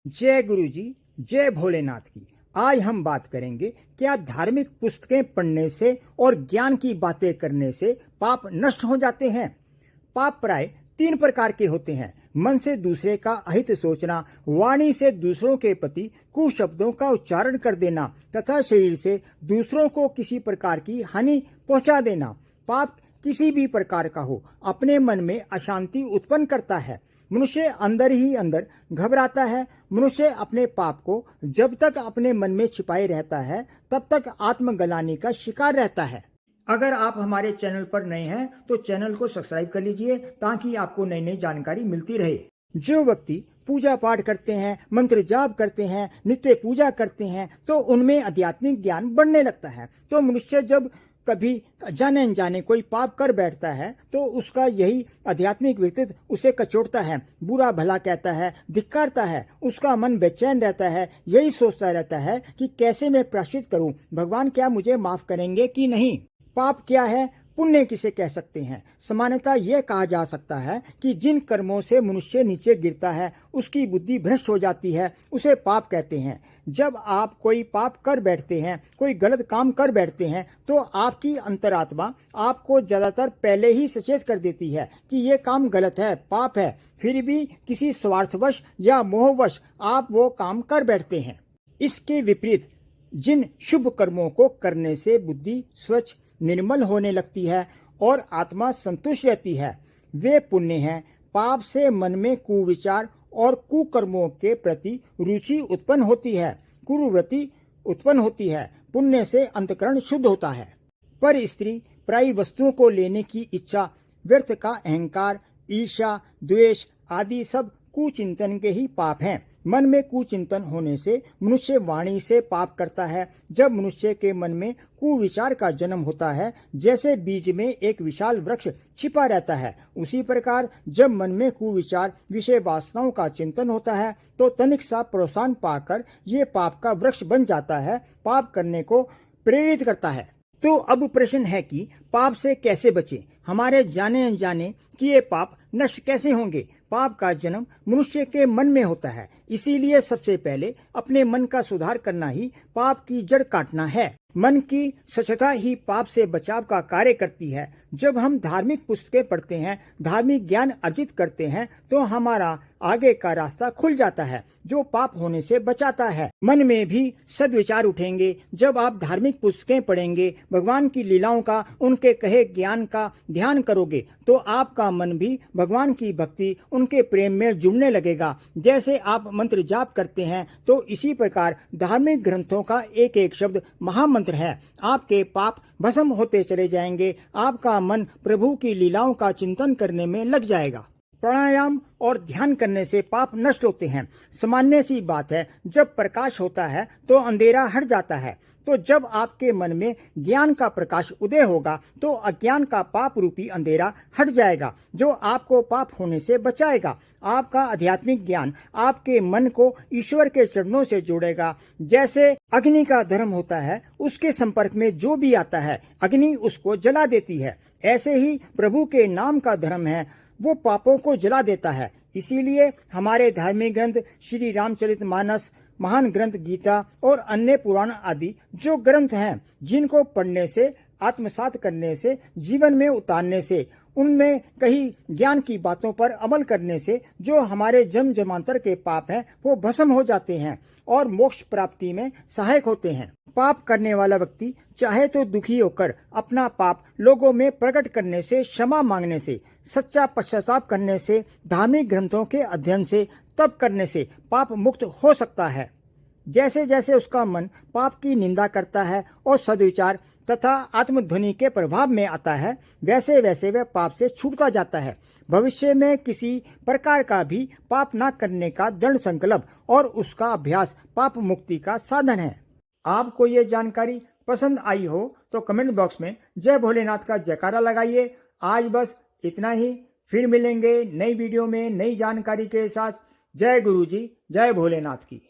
जय गुरु जी, जय भोलेनाथ की। आज हम बात करेंगे क्या धार्मिक पुस्तकें पढ़ने से और ज्ञान की बातें करने से पाप नष्ट हो जाते हैं। पाप प्राय 3 प्रकार के होते हैं। मन से दूसरे का अहित सोचना, वाणी से दूसरों के प्रति कुशब्दों का उच्चारण कर देना तथा शरीर से दूसरों को किसी प्रकार की हानि पहुंचा देना। पाप किसी भी प्रकार का हो, अपने मन में अशांति उत्पन्न करता है। मनुष्य अंदर ही अंदर घबराता है। मनुष्य अपने पाप को जब तक अपने मन में छिपाए रहता है तब तक आत्मग्लानि का शिकार रहता है। अगर आप हमारे चैनल पर नए हैं तो चैनल को सब्सक्राइब कर लीजिए ताकि आपको नई नई जानकारी मिलती रहे। जो व्यक्ति पूजा पाठ करते हैं, मंत्र जाप करते हैं, नित्य पूजा करते हैं तो उनमें आध्यात्मिक ज्ञान बढ़ने लगता है। तो मनुष्य जब कभी जाने अनजाने कोई पाप कर बैठता है तो उसका यही आध्यात्मिक व्यक्तित्व उसे कचोटता है, बुरा भला कहता है, धिक्कारता है। उसका मन बेचैन रहता है, यही सोचता रहता है कि कैसे मैं प्रायश्चित करूं, भगवान क्या मुझे माफ करेंगे कि नहीं। पाप क्या है, पुण्य किसे कह सकते हैं। सामान्यतः यह कहा जा सकता है कि जिन कर्मों से मनुष्य नीचे गिरता है, उसकी बुद्धि भ्रष्ट हो जाती है, उसे पाप कहते हैं। जब आप कोई पाप कर बैठते हैं, कोई गलत काम कर बैठते हैं तो आपकी अंतरात्मा आपको ज्यादातर पहले ही सचेत कर देती है कि ये काम गलत है, पाप है। फिर भी किसी स्वार्थवश या मोहवश आप वो काम कर बैठते हैं। इसके विपरीत जिन शुभ कर्मों को करने से बुद्धि स्वच्छ निर्मल होने लगती है और आत्मा संतुष्ट रहती है, वे पुण्य हैं। पाप से मन में कुविचार और कुकर्मों के प्रति रुचि उत्पन्न होती है, कुरुवृत्ति उत्पन्न होती है। पुण्य से अंतकरण शुद्ध होता है। पर स्त्री पराई वस्तुओं को लेने की इच्छा, व्यर्थ का अहंकार, ईर्ष्या, द्वेष आदि सब कुचिंतन के ही पाप हैं। मन में कुचिंतन होने से मनुष्य वाणी से पाप करता है। जब मनुष्य के मन में कुविचार का जन्म होता है, जैसे बीज में एक विशाल वृक्ष छिपा रहता है, उसी प्रकार जब मन में कुविचार विषय वासनाओं का चिंतन होता है तो तनिक सा प्रोत्साहन पाकर ये पाप का वृक्ष बन जाता है, पाप करने को प्रेरित करता है। तो अब प्रश्न है कि पाप से कैसे बचें। हमारे जाने अनजाने किए पाप नष्ट कैसे होंगे। पाप का जन्म मनुष्य के मन में होता है, इसीलिए सबसे पहले अपने मन का सुधार करना ही पाप की जड़ काटना है। मन की स्वच्छता ही पाप से बचाव का कार्य करती है। जब हम धार्मिक पुस्तकें पढ़ते हैं, धार्मिक ज्ञान अर्जित करते हैं तो हमारा आगे का रास्ता खुल जाता है जो पाप होने से बचाता है। मन में भी सद्विचार उठेंगे। जब आप धार्मिक पुस्तकें पढ़ेंगे, भगवान की लीलाओं का, उनके कहे ज्ञान का ध्यान करोगे तो आपका मन भी भगवान की भक्ति, उनके प्रेम में जुड़ने लगेगा। जैसे आप मंत्र जाप करते हैं तो इसी प्रकार धार्मिक ग्रंथों का एक एक शब्द महामंत्र है। आपके पाप भस्म होते चले जाएंगे। आपका मन प्रभु की लीलाओं का चिंतन करने में लग जाएगा। प्राणायाम और ध्यान करने से पाप नष्ट होते हैं। सामान्य सी बात है, जब प्रकाश होता है तो अंधेरा हट जाता है। तो जब आपके मन में ज्ञान का प्रकाश उदय होगा तो अज्ञान का पाप रूपी अंधेरा हट जाएगा जो आपको पाप होने से बचाएगा। आपका आध्यात्मिक ज्ञान आपके मन को ईश्वर के चरणों से जोड़ेगा। जैसे अग्नि का धर्म होता है, उसके संपर्क में जो भी आता है अग्नि उसको जला देती है, ऐसे ही प्रभु के नाम का धर्म है, वो पापों को जला देता है। इसीलिए हमारे धार्मिक ग्रंथ श्री रामचरितमानस, महान ग्रंथ गीता और अन्य पुराण आदि जो ग्रंथ हैं, जिनको पढ़ने से, आत्मसात करने से, जीवन में उतारने से, उनमें कही ज्ञान की बातों पर अमल करने से जो हमारे जन्म जन्मांतर के पाप हैं वो भस्म हो जाते हैं और मोक्ष प्राप्ति में सहायक होते हैं। पाप करने वाला व्यक्ति चाहे तो दुखी होकर अपना पाप लोगों में प्रकट करने से, क्षमा मांगने से, सच्चा पश्चाताप करने से, धार्मिक ग्रंथों के अध्ययन से, तप करने से पाप मुक्त हो सकता है। जैसे जैसे उसका मन पाप की निंदा करता है और सद्विचार तथा आत्मध्वनि के प्रभाव में आता है, वैसे वैसे वह पाप से छूटता जाता है। भविष्य में किसी प्रकार का भी पाप न करने का दृढ़ संकल्प और उसका अभ्यास पाप मुक्ति का साधन है। आपको ये जानकारी पसंद आई हो तो कमेंट बॉक्स में जय भोलेनाथ का जयकारा लगाइए। आज बस इतना ही, फिर मिलेंगे नई वीडियो में नई जानकारी के साथ। जय गुरु जी, जय भोलेनाथ की।